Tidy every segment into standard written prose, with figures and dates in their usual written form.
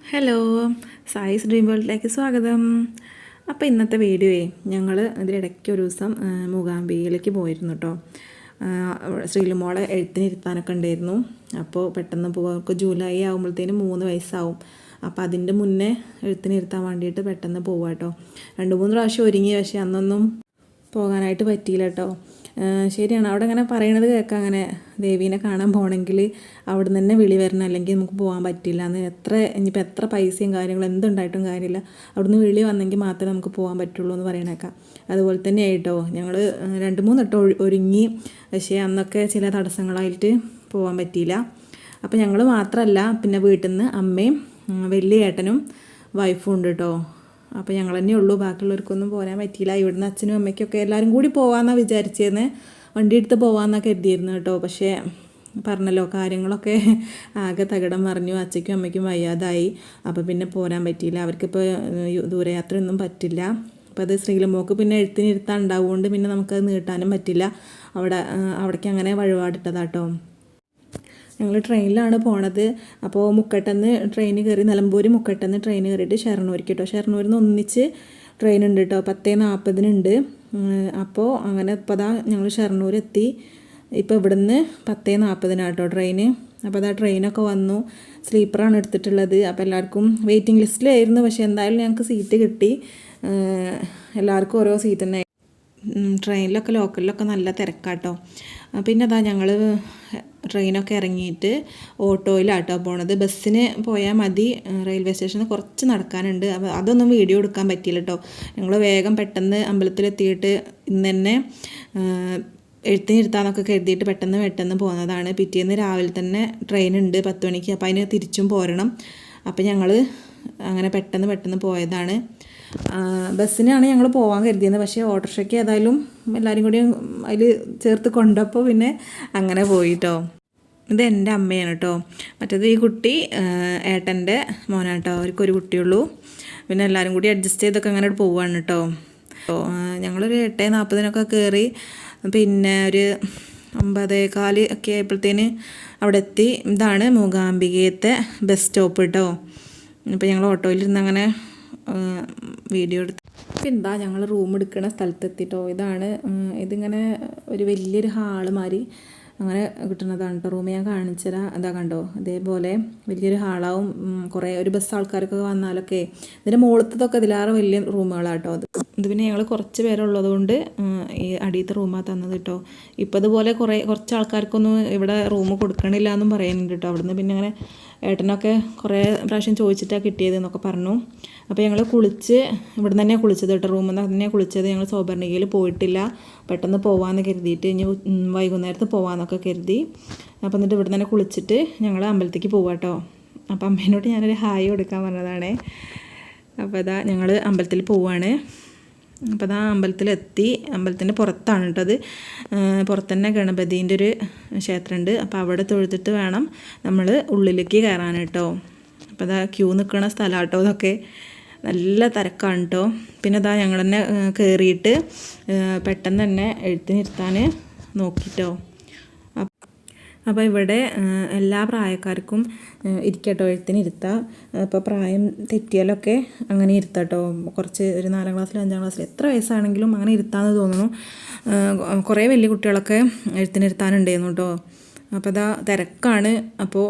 Hello, സായിസ് dream വേൾഡിലേക്ക് സ്വാഗതം. അപ്പോൾ ഇന്നത്തെ വീഡിയോയെ ഞങ്ങൾ ഇതിലിടയ്ക്ക് ഒരു ദിവസം മൂകാംബികയിലേക്ക് പോയിരുന്നു കേട്ടോ. ശ്രീലുമോളെ എഴുത്തിനിരുത്താനൊക്കെ ഉണ്ടായിരുന്നു. അപ്പോൾ പെട്ടെന്ന് പോവാം, ജൂലൈ ആകുമ്പോഴത്തേനും 3 വയസ്സാവും. അപ്പോൾ അതിൻ്റെ മുന്നേ എഴുത്തിനിരുത്താൻ വേണ്ടിയിട്ട് പെട്ടെന്ന് പോവാം കേട്ടോ. 2-3 പ്രാവശ്യം ഒരുങ്ങി, പക്ഷേ അന്നൊന്നും പോകാനായിട്ട് പറ്റിയില്ല കേട്ടോ. ശരിയാണ്, അവിടെ അങ്ങനെ പറയണത് കേൾക്കാം, അങ്ങനെ ദേവീനെ കാണാൻ പോകണമെങ്കിൽ അവിടെ നിന്ന് തന്നെ വിളി വരണം, അല്ലെങ്കിൽ നമുക്ക് പോകാൻ പറ്റില്ല എന്ന്. ഇനിയിപ്പോൾ എത്ര പൈസയും കാര്യങ്ങളും എന്തുണ്ടായിട്ടും കാര്യമില്ല, അവിടുന്ന് വിളി വന്നെങ്കിൽ മാത്രമേ നമുക്ക് പോകാൻ പറ്റുള്ളൂ എന്ന് പറയണേക്കാം. അതുപോലെ തന്നെ ആയിട്ടോ ഞങ്ങൾ 2-3 വട്ടം ഒരുങ്ങി, പക്ഷേ അന്നൊക്കെ ചില തടസ്സങ്ങളായിട്ട് പോകാൻ പറ്റിയില്ല. അപ്പോൾ ഞങ്ങൾ മാത്രമല്ല, പിന്നെ വീട്ടിൽ നിന്ന് അമ്മയും വലിയ ഏട്ടനും വൈഫും ഉണ്ട് കേട്ടോ. അപ്പോൾ ഞങ്ങൾ തന്നെ ഉള്ളൂ, ബാക്കിയുള്ളവർക്കൊന്നും പോരാൻ പറ്റിയില്ല. ഇവിടുന്ന് അച്ഛനും അമ്മയ്ക്കൊക്കെ എല്ലാവരും കൂടി പോകാമെന്നാണ് വിചാരിച്ചിരുന്നത്, വണ്ടി എടുത്ത് പോകാമെന്നൊക്കെ കരുതിയിരുന്നു കേട്ടോ. പക്ഷേ പറഞ്ഞല്ലോ, കാര്യങ്ങളൊക്കെ ആകെ തകിടം മറിഞ്ഞു, അച്ഛയ്ക്കും അമ്മയ്ക്കും വയ്യാതായി. അപ്പോൾ പിന്നെ പോരാൻ പറ്റിയില്ല, അവർക്കിപ്പോൾ ദൂരയാത്രയൊന്നും പറ്റില്ല. അപ്പോൾ അത് ശ്രീലമോക്ക് പിന്നെ എഴുത്തിനിരുത്താൻ ഉണ്ടാവുകൊണ്ട് പിന്നെ നമുക്കത് നീട്ടാനും പറ്റില്ല. അവിടേക്ക് അങ്ങനെ വഴിപാടിട്ടതാട്ടോ. ഞങ്ങൾ ട്രെയിനിലാണ് പോണത്. അപ്പോൾ മുക്കട്ടെന്ന് ട്രെയിൻ കയറി, നിലമ്പൂർ മുക്കട്ടെന്ന് ട്രെയിൻ കയറിയിട്ട് ഷെർണൂർക്ക് കേട്ടോ. ഷെർണൂരിൽ നിന്ന് ഒന്നിച്ച് ട്രെയിൻ ഉണ്ട് കേട്ടോ, 10:40 അപ്പോൾ അങ്ങനെ ഇപ്പോൾ അതാ ഞങ്ങൾ ഷെർണൂർ എത്തി. ഇപ്പോൾ ഇവിടുന്ന് 10:40 കേട്ടോ ട്രെയിന്. അപ്പോൾ അതാ ട്രെയിനൊക്കെ വന്നു, സ്ലീപ്പറാണ് എടുത്തിട്ടുള്ളത്. അപ്പോൾ എല്ലാവർക്കും വെയിറ്റിംഗ് ലിസ്റ്റിലായിരുന്നു, പക്ഷേ എന്തായാലും ഞങ്ങൾക്ക് സീറ്റ് കിട്ടി. എല്ലാവർക്കും ഓരോ സീറ്റ് തന്നെ. ട്രെയിനിലൊക്കെ ലോക്കലിലൊക്കെ നല്ല തിരക്കാട്ടോ. പിന്നെ അതാ ഞങ്ങൾ ട്രെയിനൊക്കെ ഇറങ്ങിയിട്ട് ഓട്ടോയിലാട്ടോ പോണത്. ബസ്സിന് പോയാൽ മതി, റെയിൽവേ സ്റ്റേഷനിൽ കുറച്ച് നടക്കാനുണ്ട്. അപ്പോൾ അതൊന്നും വീഡിയോ എടുക്കാൻ പറ്റിയില്ല കേട്ടോ. ഞങ്ങൾ വേഗം പെട്ടെന്ന് അമ്പലത്തിലെത്തിയിട്ട് ഇന്ന് തന്നെ എഴുത്തിനിരുത്താന്നൊക്കെ കരുതിയിട്ട് പെട്ടെന്ന് പോകുന്നതാണ്. പിറ്റേന്ന് രാവിലെ തന്നെ ട്രെയിൻ ഉണ്ട് 10 മണിക്ക്, അപ്പോൾ അതിന് തിരിച്ചും പോരണം. അപ്പോൾ ഞങ്ങൾ അങ്ങനെ പെട്ടെന്ന് പോയതാണ്. ബസ്സിനാണ് ഞങ്ങൾ പോകാൻ കരുതിയത്, പക്ഷേ ഓട്ടോറിക്ഷയ്ക്ക് ഏതായാലും എല്ലാവരും കൂടി അതിൽ ചേർത്ത് കൊണ്ടപ്പോൾ പിന്നെ അങ്ങനെ പോയിട്ടോ. ഇത് എൻ്റെ അമ്മയാണ് കേട്ടോ. മറ്റേത് ഈ കുട്ടി ഏട്ടൻ്റെ മോനാട്ടോ. അവർക്കൊരു കുട്ടിയുള്ളൂ. പിന്നെ എല്ലാവരും കൂടി അഡ്ജസ്റ്റ് ചെയ്തൊക്കെ അങ്ങനെ പോവുകയാണ് കേട്ടോ. ഞങ്ങളൊരു 8:40 കയറി, പിന്നെ ഒരു 9:15 ഒക്കെ ആയപ്പോഴത്തേന് അവിടെ എത്തി. ഇതാണ് മൂകാംബികയത്തെ ബസ് സ്റ്റോപ്പ് കേട്ടോ. ഇപ്പോൾ ഞങ്ങൾ ഓട്ടോയിലിരുന്ന് അങ്ങനെ വീഡിയോ എടുത്ത് എന്താ ഞങ്ങൾ റൂം എടുക്കുന്ന സ്ഥലത്തെത്തിട്ടോ. ഇതിങ്ങനെ ഒരു വലിയൊരു ഹാള് മാതിരി അങ്ങനെ കിട്ടുന്നതാണ് കേട്ടോ റൂം. ഞാൻ കാണിച്ചുതരാം. അതാ കണ്ടോ, ഇതേപോലെ വലിയൊരു ഹാളാവും. കുറേ ഒരു ബസ് ആൾക്കാരൊക്കെ വന്നാലൊക്കെ ഇതിൻ്റെ മുകളിലത്തൊക്കെ ഇതിലേറെ വലിയ റൂമുകളാട്ടോ. ഇത് പിന്നെ ഞങ്ങൾ കുറച്ച് പേരുള്ളത് കൊണ്ട് ഈ അടിയത്തെ റൂമാണ് തന്നത് കേട്ടോ. ഇപ്പോൾ ഇതുപോലെ കുറച്ച് ആൾക്കാർക്കൊന്നും ഇവിടെ റൂം കൊടുക്കണില്ല എന്നും പറയുന്നുണ്ട് കേട്ടോ. അവിടുന്ന് പിന്നെ അങ്ങനെ ഏട്ടനൊക്കെ കുറേ പ്രാവശ്യം ചോദിച്ചിട്ടാണ് കിട്ടിയത് എന്നൊക്കെ പറഞ്ഞു. അപ്പോൾ ഞങ്ങൾ ഇവിടുന്ന് തന്നെ കുളിച്ചത് കേട്ടോ, റൂമിൽ നിന്ന് തന്നെ കുളിച്ചത്. ഞങ്ങൾ സൗപർണികയിൽ പോയിട്ടില്ല, പെട്ടെന്ന് പോകാമെന്ന് കരുതിയിട്ട് ഇനി വൈകുന്നേരത്ത് പോകാമെന്നൊക്കെ കരുതി. അപ്പോൾ എന്നിട്ട് ഇവിടെ തന്നെ കുളിച്ചിട്ട് ഞങ്ങൾ അമ്പലത്തേക്ക് പോവാം കേട്ടോ. അപ്പോൾ അമ്മേനോട് ഞാനൊരു ഹായ് കൊടുക്കാൻ പറഞ്ഞതാണേ. അപ്പോൾ അതാ ഞങ്ങൾ അമ്പലത്തിൽ പോവാണ്. അപ്പോൾ അതാ അമ്പലത്തിലെത്തി. അമ്പലത്തിൻ്റെ പുറത്താണ് കേട്ടോ അത്. പുറത്ത് തന്നെ ഗണപതീൻ്റെ ഒരു ക്ഷേത്രമുണ്ട്. അപ്പോൾ അവിടെ തൊഴുതിട്ട് വേണം നമ്മൾ ഉള്ളിലേക്ക് കയറാൻ കേട്ടോ. അപ്പോൾ അതാ ക്യൂ നിൽക്കുന്ന സ്ഥലം കേട്ടോ. ഇതൊക്കെ നല്ല തിരക്കാണ് കേട്ടോ. പിന്നെ അതാ ഞങ്ങൾ തന്നെ കയറിയിട്ട് പെട്ടെന്ന് തന്നെ എഴുത്തിനിരുത്താൻ നോക്കിട്ടോ. അപ്പോൾ ഇവിടെ എല്ലാ പ്രായക്കാർക്കും ഇരിക്കട്ടോ, എഴുത്തിനിരുത്താം. അപ്പോൾ പ്രായം തെറ്റിയാലൊക്കെ അങ്ങനെ ഇരുത്താട്ടോ. കുറച്ച് ഒരു 4ാം ക്ലാസ്സിൽ 5ാം ക്ലാസ്സിൽ എത്ര വയസ്സാണെങ്കിലും അങ്ങനെ ഇരുത്താമെന്ന് തോന്നുന്നു. കുറേ വലിയ കുട്ടികളൊക്കെ എഴുത്തിനിരുത്താനുണ്ടായിരുന്നു കേട്ടോ. അപ്പോൾ അതാ തിരക്കാണ്. അപ്പോൾ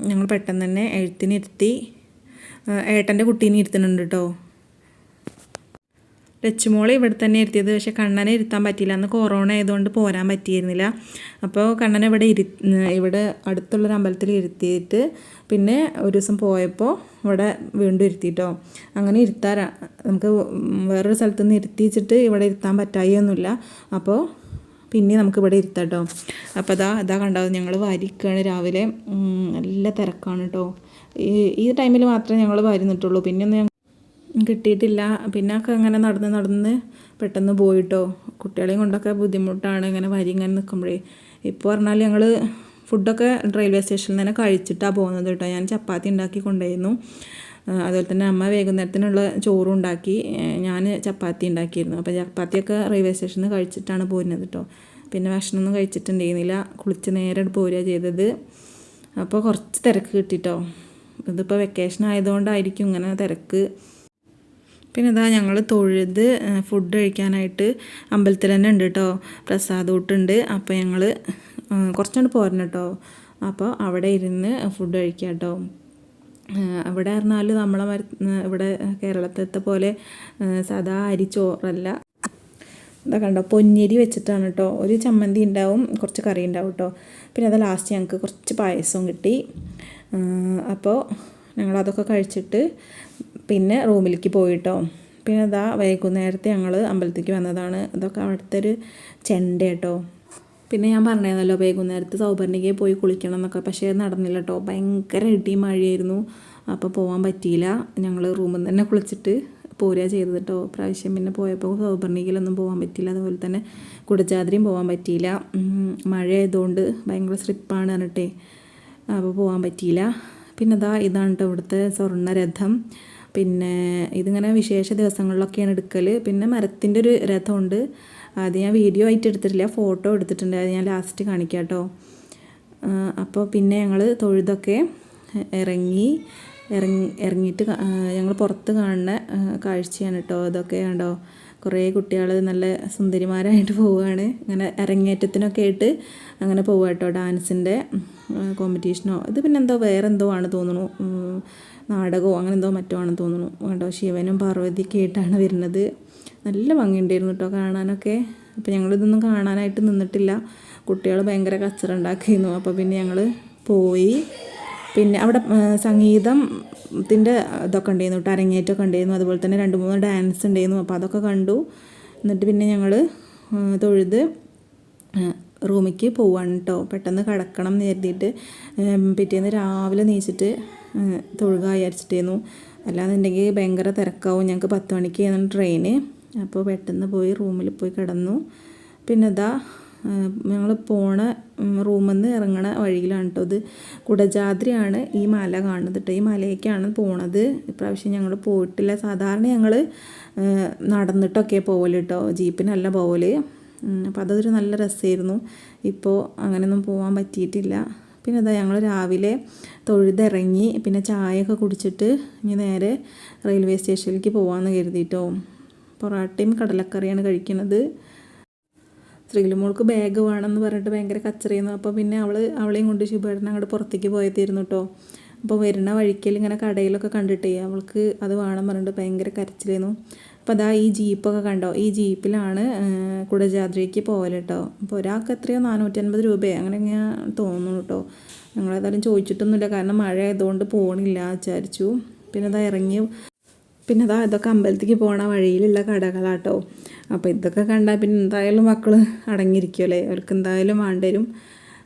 ഞങ്ങൾ പെട്ടെന്ന് തന്നെ എഴുത്തിനിരുത്തി. ഏട്ടൻ്റെ കുട്ടീനെ ഇരുത്തുന്നുണ്ട് കേട്ടോ. ലച്ചുമോളെ ഇവിടെ തന്നെ ഇരുത്തിയത്, പക്ഷേ കണ്ണനെ ഇരുത്താൻ പറ്റിയില്ല. അന്ന് കൊറോണ ആയതുകൊണ്ട് പോരാൻ പറ്റിയിരുന്നില്ല. അപ്പോൾ കണ്ണനെ ഇവിടെ അടുത്തുള്ളൊരു അമ്പലത്തിൽ ഇരുത്തിയിട്ട് പിന്നെ ഒരു ദിവസം പോയപ്പോൾ ഇവിടെ വീണ്ടും ഇരുത്തിയിട്ടോ. അങ്ങനെ നമുക്ക് വേറൊരു സ്ഥലത്തു നിന്ന് ഇരുത്തിച്ചിട്ട് ഇവിടെ ഇരുത്താൻ പറ്റായൊന്നുമില്ല. അപ്പോൾ പിന്നെ നമുക്ക് ഇവിടെ ഇരുത്താം കേട്ടോ. അപ്പോൾ ഇതാ കണ്ടാവും, ഞങ്ങൾ വാരിക്കുകയാണ് രാവിലെ. നല്ല തിരക്കാണ് കേട്ടോ. ഈ ടൈമിൽ മാത്രമേ ഞങ്ങൾ വാരി നിട്ടുള്ളൂ, പിന്നെ ഒന്നും കിട്ടിയിട്ടില്ല. പിന്നെ ഒക്കെ അങ്ങനെ നടന്ന് പെട്ടെന്ന് പോയിട്ടോ. കുട്ടികളെയും കൊണ്ടൊക്കെ ബുദ്ധിമുട്ടാണ് ഇങ്ങനെ വരി ഇങ്ങനെ നിൽക്കുമ്പോഴേ. ഇപ്പോൾ പറഞ്ഞാൽ ഞങ്ങൾ ഫുഡൊക്കെ റെയിൽവേ സ്റ്റേഷനിൽ തന്നെ കഴിച്ചിട്ടാണ് പോകുന്നത് കേട്ടോ. ഞാൻ ചപ്പാത്തി ഉണ്ടാക്കി കൊണ്ടുപോയിരുന്നു. അതുപോലെ തന്നെ അമ്മ വൈകുന്നേരത്തിനുള്ള ചോറും ഉണ്ടാക്കി, ഞാൻ ചപ്പാത്തി ഉണ്ടാക്കിയിരുന്നു. അപ്പോൾ ചപ്പാത്തിയൊക്കെ റെയിൽവേ സ്റ്റേഷനിൽ നിന്ന് കഴിച്ചിട്ടാണ് പോരുന്നത് കേട്ടോ. പിന്നെ ഭക്ഷണമൊന്നും കഴിച്ചിട്ടുണ്ടായിരുന്നില്ല, കുളിച്ച് നേരെ പോരുക ചെയ്തത്. അപ്പോൾ കുറച്ച് തിരക്ക് കിട്ടിട്ടോ. ഇതിപ്പോൾ വെക്കേഷൻ ആയതുകൊണ്ടായിരിക്കും ഇങ്ങനെ തിരക്ക്. പിന്നെ ഇതാ ഞങ്ങൾ തൊഴുത് ഫുഡ് കഴിക്കാനായിട്ട് അമ്പലത്തിൽ തന്നെ ഉണ്ട് കേട്ടോ, പ്രസാദൂട്ടുണ്ട്. അപ്പോൾ ഞങ്ങൾ കുറച്ചുകൊണ്ട് പോരണം കേട്ടോ. അപ്പോൾ അവിടെ ഇരുന്ന് ഫുഡ് കഴിക്കാം കേട്ടോ. അവിടെ പറഞ്ഞാൽ നമ്മളെ ഇവിടെ കേരളത്തിലത്തെ പോലെ സാധാ അരി ചോറല്ല. ഇതാ കണ്ടോ, പൊന്നിരി വെച്ചിട്ടാണ് കേട്ടോ. ഒരു ചമ്മന്തി ഉണ്ടാവും, കുറച്ച് കറി ഉണ്ടാവും കേട്ടോ. പിന്നെ അത് ലാസ്റ്റ് ഞങ്ങൾക്ക് കുറച്ച് പായസവും കിട്ടി. അപ്പോൾ ഞങ്ങളതൊക്കെ കഴിച്ചിട്ട് പിന്നെ റൂമിലേക്ക് പോയിട്ടോ. പിന്നെ അതാ വൈകുന്നേരത്തെ ഞങ്ങൾ അമ്പലത്തേക്ക് വന്നതാണ്. അതൊക്കെ അവിടുത്തെ ഒരു ചെണ്ട കേട്ടോ. പിന്നെ ഞാൻ പറഞ്ഞതല്ലോ വൈകുന്നേരത്ത് സൗപർണികയിൽ പോയി കുളിക്കണം എന്നൊക്കെ, പക്ഷേ നടന്നില്ല കേട്ടോ. ഭയങ്കര ഇടിയും മഴയായിരുന്നു, അപ്പോൾ പോകാൻ പറ്റിയില്ല. ഞങ്ങൾ റൂമിൽ നിന്ന് തന്നെ കുളിച്ചിട്ട് പോരുക ചെയ്തത് കേട്ടോ. പ്രാവശ്യം പിന്നെ പോയപ്പോൾ സൗപർണികയിലൊന്നും പോകാൻ പറ്റിയില്ല. അതുപോലെ തന്നെ കുടജാദ്രിയും പോകാൻ പറ്റിയില്ല, മഴ ആയതുകൊണ്ട് ഭയങ്കര സ്ലിപ്പാണ് പറഞ്ഞിട്ടേ, അപ്പോൾ പോകാൻ പറ്റിയില്ല. പിന്നെ ഇതാണ് കേട്ടോ ഇവിടുത്തെ സ്വർണ്ണരഥം. പിന്നെ ഇതിങ്ങനെ വിശേഷ ദിവസങ്ങളിലൊക്കെയാണ് എടുക്കൽ. പിന്നെ മരത്തിൻ്റെ ഒരു രഥമുണ്ട്, അത് ഞാൻ വീഡിയോ ആയിട്ട് എടുത്തിട്ടില്ല, ഫോട്ടോ എടുത്തിട്ടുണ്ട്, അത് ഞാൻ ലാസ്റ്റ് കാണിക്കാം കേട്ടോ. അപ്പോൾ പിന്നെ ഞങ്ങൾ തൊഴുതൊക്കെ ഇറങ്ങിയിട്ട് ഞങ്ങൾ പുറത്ത് കാണുന്ന കാഴ്ചയാണ് കേട്ടോ. ഇതൊക്കെ കണ്ടോ, കുറേ കുട്ടികൾ നല്ല സുന്ദരിമാരായിട്ട് പോവുകയാണ്. ഇങ്ങനെ അരങ്ങേറ്റത്തിനൊക്കെ ആയിട്ട് അങ്ങനെ പോവുക കേട്ടോ, ഡാൻസിൻ്റെ കോമ്പറ്റീഷനോ ഇത് പിന്നെ എന്തോ വേറെ എന്തോ ആണ് തോന്നുന്നു, നാടകമോ അങ്ങനെ എന്തോ മറ്റോ ആണെന്ന് തോന്നുന്നു കേട്ടോ. ശിവനും പാർവതിയൊക്കെ ആയിട്ടാണ് വരുന്നത്. നല്ല ഭംഗിയുണ്ടായിരുന്നു കേട്ടോ കാണാനൊക്കെ. അപ്പോൾ ഞങ്ങളിതൊന്നും കാണാനായിട്ട് നിന്നിട്ടില്ല, കുട്ടികൾ ഭയങ്കര കച്ചറ ഉണ്ടാക്കിയിരുന്നു. അപ്പോൾ പിന്നെ ഞങ്ങൾ പോയി. പിന്നെ അവിടെ സംഗീതത്തിൻ്റെ ഇതൊക്കെ ഉണ്ടായിരുന്നു കേട്ടോ, അരങ്ങേറ്റമൊക്കെ ഉണ്ടായിരുന്നു. അതുപോലെ തന്നെ 2-3 ഡാൻസ് ഉണ്ടായിരുന്നു. അപ്പോൾ അതൊക്കെ കണ്ടു. എന്നിട്ട് പിന്നെ ഞങ്ങൾ തൊഴുത് റൂമിലേക്ക് പോവാണ് കേട്ടോ. പെട്ടെന്ന് കിടക്കണം എന്ന് കരുതിയിട്ട് പിറ്റേന്ന് രാവിലെ നീച്ചിട്ട് തൊഴുക വിചാരിച്ചിട്ടായിരുന്നു. അല്ലാന്നുണ്ടെങ്കിൽ ഭയങ്കര തിരക്കാവും. ഞങ്ങൾക്ക് 10 മണിക്കായിരുന്നു ട്രെയിന്. അപ്പോൾ പെട്ടെന്ന് പോയി റൂമിൽ പോയി കിടന്നു. പിന്നെ ഞങ്ങൾ പോണ റൂമിൽ നിന്ന് ഇറങ്ങണ വഴിയിലാണ് കേട്ടോ. ഇത് കുടജാദ്രിയാണ് ഈ മല കാണുന്നത് കേട്ടോ. ഈ മലയ്ക്കാണ് പോണത്. ഇപ്രാവശ്യം ഞങ്ങൾ പോയിട്ടില്ല. സാധാരണ ഞങ്ങൾ നടന്നിട്ടൊക്കെ പോവൽ കേട്ടോ, ജീപ്പിനല്ല പോവൽ. അപ്പോൾ അതൊരു നല്ല രസമായിരുന്നു. ഇപ്പോൾ അങ്ങനെയൊന്നും പോകാൻ പറ്റിയിട്ടില്ല. പിന്നെ ഞങ്ങൾ രാവിലെ തൊഴുതിറങ്ങി, പിന്നെ ചായയൊക്കെ കുടിച്ചിട്ട് ഇനി നേരെ റെയിൽവേ സ്റ്റേഷനിലേക്ക് പോകാമെന്ന് കരുതിയിട്ടോ. പൊറാട്ടയും കടലക്കറിയാണ് കഴിക്കുന്നത്. ശ്രീലുമോൾക്ക് ബാഗ് വേണമെന്ന് പറഞ്ഞിട്ട് ഭയങ്കര കച്ചറിയുന്നു. അപ്പോൾ പിന്നെ അവളെയും കൊണ്ട് ശുഭേട്ടൻ അങ്ങോട്ട് പുറത്തേക്ക് പോയതായിരുന്നു കേട്ടോ. അപ്പോൾ വരുന്ന വഴിക്കൽ ഇങ്ങനെ കടയിലൊക്കെ കണ്ടിട്ടേ അവൾക്ക് അത് വേണം പറഞ്ഞിട്ട് ഭയങ്കര കരച്ചിലായിരുന്നു. അപ്പോൾ ഈ ജീപ്പൊക്കെ കണ്ടോ, ഈ ജീപ്പിലാണ് കുടജാദ്രിക്ക് പോകൽ കേട്ടോ. അപ്പോൾ ഒരാൾക്ക് എത്രയോ 450 രൂപയോ അങ്ങനെ ഞാൻ തോന്നുന്നു കേട്ടോ. ഞങ്ങളേതായാലും ചോദിച്ചിട്ടൊന്നുമില്ല, കാരണം മഴ ആയതുകൊണ്ട് പോകണില്ല വിചാരിച്ചു. പിന്നെ ഇറങ്ങി. പിന്നെ ഇതൊക്കെ അമ്പലത്തേക്ക് പോകണ വഴിയിലുള്ള കടകളാട്ടോ. അപ്പോൾ ഇതൊക്കെ കണ്ടാൽ പിന്നെ എന്തായാലും മക്കൾ അടങ്ങിയിരിക്കുമല്ലേ, അവർക്ക് എന്തായാലും വേണ്ടവരും.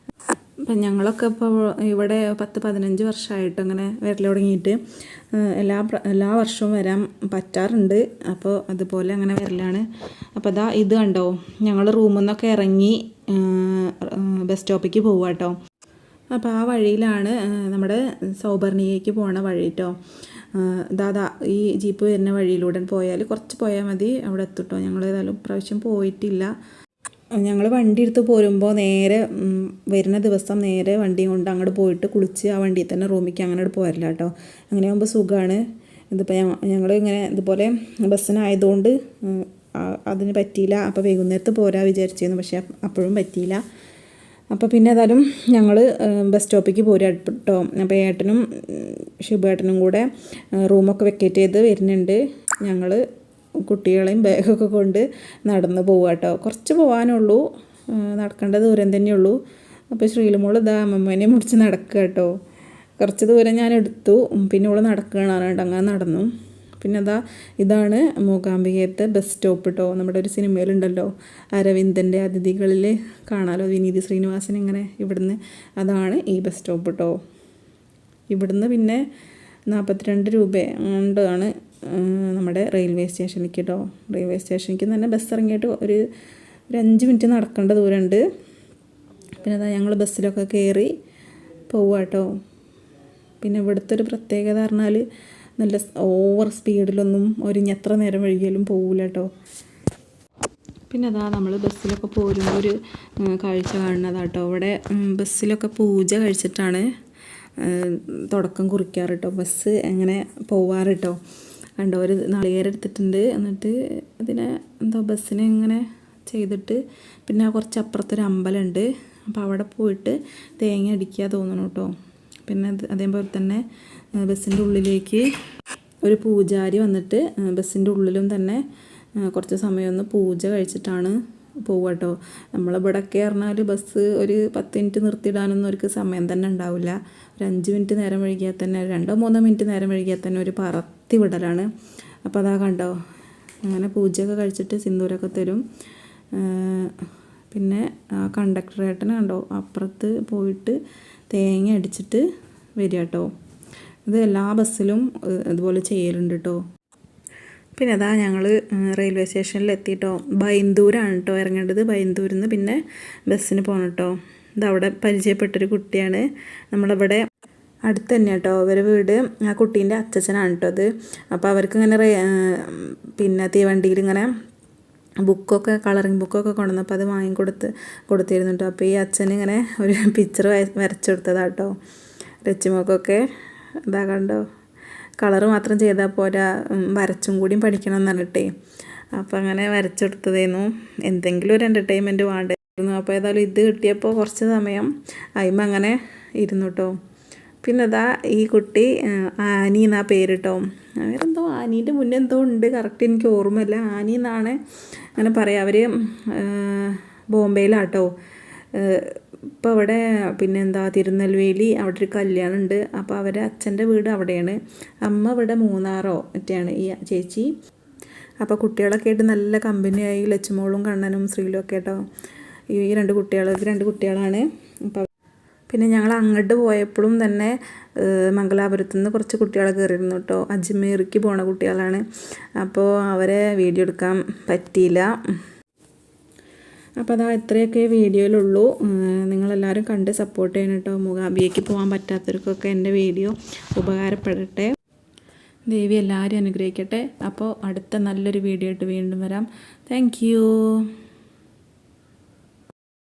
അപ്പം ഞങ്ങളൊക്കെ ഇപ്പോൾ ഇവിടെ 10-15 വർഷമായിട്ട് അങ്ങനെ വരൽ തുടങ്ങിയിട്ട് എല്ലാ വർഷവും വരാൻ പറ്റാറുണ്ട്. അപ്പോൾ അതുപോലെ അങ്ങനെ വരലാണ്. അപ്പോൾ ഇത് കണ്ടോ, ഞങ്ങൾ റൂമിൽ നിന്നൊക്കെ ഇറങ്ങി ബസ് സ്റ്റോപ്പിലേക്ക് പോവുക കേട്ടോ. അപ്പോൾ ആ വഴിയിലാണ് നമ്മുടെ സൗപർണികയ്ക്ക് പോണ വഴി കേട്ടോ. ഈ ജീപ്പ് വരുന്ന വഴിയിലൂടെ പോയാൽ കുറച്ച് പോയാൽ മതി, അവിടെ എത്തുട്ടോ. ഞങ്ങൾ ഏതായാലും പ്രാവശ്യം പോയിട്ടില്ല. ഞങ്ങൾ വണ്ടി എടുത്ത് പോരുമ്പോൾ നേരെ വരുന്ന ദിവസം നേരെ വണ്ടിയും കൊണ്ട് അങ്ങോട്ട് പോയിട്ട് കുളിച്ച് ആ വണ്ടിയിൽ തന്നെ റൂമിലേക്ക് അങ്ങനെ പോരില്ല കേട്ടോ. അങ്ങനെ ആകുമ്പോൾ സുഖമാണ്. ഇതിപ്പോൾ ഞങ്ങൾ ഇങ്ങനെ ഇതുപോലെ ബസ്സിനായതുകൊണ്ട് അതിന് പറ്റിയില്ല. അപ്പോൾ വൈകുന്നേരത്ത് പോരാ വിചാരിച്ചിരുന്നു, പക്ഷേ അപ്പോഴും പറ്റിയില്ല. അപ്പോൾ പിന്നെ ഏതായാലും ഞങ്ങൾ ബസ് സ്റ്റോപ്പിലേക്ക് പോരാ കേട്ടോ. അപ്പോൾ ഏട്ടനും ശുഭേട്ടനും കൂടെ റൂമൊക്കെ വെക്കേറ്റ് ചെയ്ത് വരുന്നുണ്ട്. ഞങ്ങൾ കുട്ടികളെയും ബാഗൊക്കെ കൊണ്ട് നടന്ന് പോവുക കേട്ടോ. കുറച്ച് പോകാനുള്ളൂ, നടക്കേണ്ട ദൂരം തന്നെയുള്ളൂ. അപ്പോൾ ശ്രീലുമോൾ അമ്മമ്മേനെ മുടിച്ച് നടക്കുക കേട്ടോ. കുറച്ച് ദൂരം ഞാൻ എടുത്തു, പിന്നെ ഓൾ നടക്കുകയാണ് കേട്ടോ. അങ്ങനെ നടന്നു. പിന്നെ ഇതാണ് മൂകാംബികത്തെ ബസ് സ്റ്റോപ്പ് കേട്ടോ. നമ്മുടെ ഒരു സിനിമയിലുണ്ടല്ലോ അരവിന്ദൻ്റെ അതിഥികളിൽ കാണാമല്ലോ, വിനീത് ശ്രീനിവാസൻ ഇങ്ങനെ ഇവിടുന്ന്. അതാണ് ഈ ബസ് സ്റ്റോപ്പ് കേട്ടോ. ഇവിടുന്ന് പിന്നെ 42 രൂപ കൊണ്ടാണ് നമ്മുടെ റെയിൽവേ സ്റ്റേഷനിലേക്ക് കേട്ടോ. റെയിൽവേ സ്റ്റേഷനിലേക്ക് തന്നെ ബസ് ഇറങ്ങിയിട്ട് ഒരു 5 മിനിറ്റ് നടക്കേണ്ട ദൂരമുണ്ട്. പിന്നെ ഞങ്ങൾ ബസ്സിലൊക്കെ കയറി പോവുക കേട്ടോ. പിന്നെ ഇവിടുത്തെ ഒരു പ്രത്യേകത പറഞ്ഞാൽ നല്ല ഓവർ സ്പീഡിലൊന്നും എത്ര നേരം വൈകിയാലും പോകില്ല കേട്ടോ. പിന്നെ നമ്മൾ ബസ്സിലൊക്കെ പോരുമ്പോൾ ഒരു കാഴ്ച കാണുന്നതാണ് കേട്ടോ. ഇവിടെ ബസ്സിലൊക്കെ പൂജ കഴിച്ചിട്ടാണ് തുടക്കം കുറിക്കാറ് കേട്ടോ, ബസ് എങ്ങനെ പോവാറ് കേട്ടോ. കണ്ടോ, ഒരു നാളികേരം എടുത്തിട്ടുണ്ട്. എന്നിട്ട് അതിനെ ബസ്സിനെ ഇങ്ങനെ ചെയ്തിട്ട് പിന്നെ കുറച്ച് അപ്പുറത്തൊരു അമ്പലമുണ്ട്. അപ്പോൾ അവിടെ പോയിട്ട് തേങ്ങ അടിക്കുക തോന്നണം കേട്ടോ. പിന്നെ അതേപോലെ തന്നെ ബസ്സിൻ്റെ ഉള്ളിലേക്ക് ഒരു പൂജാരി വന്നിട്ട് ബസ്സിൻ്റെ ഉള്ളിലും തന്നെ കുറച്ച് സമയം ഒന്ന് പൂജ കഴിച്ചിട്ടാണ് പോവുക കേട്ടോ. നമ്മളിവിടെയൊക്കെ പറഞ്ഞാൽ ബസ് ഒരു 10 മിനിറ്റ് നിർത്തിയിടാനൊന്നും അവർക്ക് സമയം തന്നെ ഉണ്ടാവില്ല. ഒരു 5 മിനിറ്റ് നേരം വൈകിയാൽ തന്നെ, 2-3 മിനിറ്റ് നേരം വൈകിയാൽ തന്നെ ഒരു പറത്തി വിടലാണ്. അപ്പോൾ അതാ കണ്ടോ, അങ്ങനെ പൂജയൊക്കെ കഴിച്ചിട്ട് സിന്ദൂരമൊക്കെ തരും. പിന്നെ കണ്ടക്ടറേട്ടനെ കണ്ടോ അപ്പുറത്ത് പോയിട്ട് തേങ്ങ അടിച്ചിട്ട് വരിക കേട്ടോ. ഇത് എല്ലാ ബസ്സിലും ഇതുപോലെ ചെയ്യലുണ്ട് കേട്ടോ. പിന്നെ അതാ ഞങ്ങൾ റെയിൽവേ സ്റ്റേഷനിൽ എത്തിയിട്ടോ. ബൈന്ദൂരാണ് കേട്ടോ ഇറങ്ങേണ്ടത്. ബൈന്ദൂരിൽ നിന്ന് പിന്നെ ബസ്സിന് പോകണം കേട്ടോ. ഇതവിടെ പരിചയപ്പെട്ടൊരു കുട്ടിയാണ്. നമ്മളിവിടെ അടുത്ത് തന്നെ കേട്ടോ അവരുടെ വീട്. ആ കുട്ടീൻ്റെ അച്ഛനാണ് കേട്ടോ അത്. അപ്പോൾ അവർക്ക് ഇങ്ങനെ പിന്നെ തീവണ്ടിയിൽ ഇങ്ങനെ ബുക്കൊക്കെ, കളറിങ് ബുക്കൊക്കെ കൊണ്ടുവന്നപ്പോൾ അത് കൊടുത്തിരുന്നു കേട്ടോ. അപ്പോൾ ഈ അച്ഛന് ഇങ്ങനെ ഒരു പിക്ചർ വരച്ചു കൊടുത്തതാണ് കേട്ടോ. രച്ചുമൊക്കൊക്കെ ഇതാ കണ്ടോ, കളറ് മാത്രം ചെയ്താൽ പോരാ, വരച്ചും കൂടിയും പഠിക്കണം എന്ന് പറഞ്ഞിട്ടേ. അപ്പോൾ അങ്ങനെ വരച്ചു കൊടുത്തതായിരുന്നു. എന്തെങ്കിലും ഒരു എൻ്റർടൈൻമെൻറ്റ് വേണ്ടായിരുന്നു. അപ്പോൾ ഏതായാലും ഇത് കിട്ടിയപ്പോൾ കുറച്ച് സമയം അയിമ അങ്ങനെ ഇരുന്നു കേട്ടോ. പിന്നെ അതാ ഈ കുട്ടി ആനി എന്നാ പേര് കേട്ടോ. വേറെന്തോ ആനീൻ്റെ മുന്നേ എന്തോ ഉണ്ട്, കറക്റ്റ് എനിക്ക് ഓർമ്മയില്ല. ആനി എന്നാണ് അങ്ങനെ പറയാം. അവർ ബോംബെയിലാട്ടോ. ഇപ്പോൾ അവിടെ പിന്നെന്താ തിരുനെൽവേലി അവിടെ ഒരു കല്യാണം ഉണ്ട്. അപ്പോൾ അവരെ അച്ഛൻ്റെ വീട് അവിടെയാണ്. അമ്മ ഇവിടെ മൂന്നാറോ മറ്റെയാണ് ഈ ചേച്ചി. അപ്പോൾ കുട്ടികളൊക്കെ ആയിട്ട് നല്ല കമ്പനിയായി. ലച്ചുമോളും കണ്ണനും ശ്രീലും ഒക്കെ കേട്ടോ. ഈ രണ്ട് കുട്ടികളാണ്. അപ്പോൾ പിന്നെ ഞങ്ങൾ അങ്ങോട്ട് പോയപ്പോഴും തന്നെ മംഗലാപുരത്തു നിന്ന് കുറച്ച് കുട്ടികളെ കയറിയിരുന്നു കേട്ടോ. അജ്മീർക്ക് പോണ കുട്ടികളാണ്. അപ്പോൾ അവരെ വീഡിയോ എടുക്കാൻ പറ്റിയില്ല. അപ്പോൾ അതാ ഇത്രയൊക്കെ വീഡിയോയിലുള്ളൂ. നിങ്ങളെല്ലാവരും കണ്ട് സപ്പോർട്ട് ചെയ്യണം കേട്ടോ. മൂകാംബികയ്ക്ക് പോകാൻ പറ്റാത്തവർക്കൊക്കെ എൻ്റെ വീഡിയോ ഉപകാരപ്പെടട്ടെ. ദേവി എല്ലാവരും അനുഗ്രഹിക്കട്ടെ. അപ്പോൾ അടുത്ത നല്ലൊരു വീഡിയോ ആയിട്ട് വീണ്ടും വരാം. താങ്ക്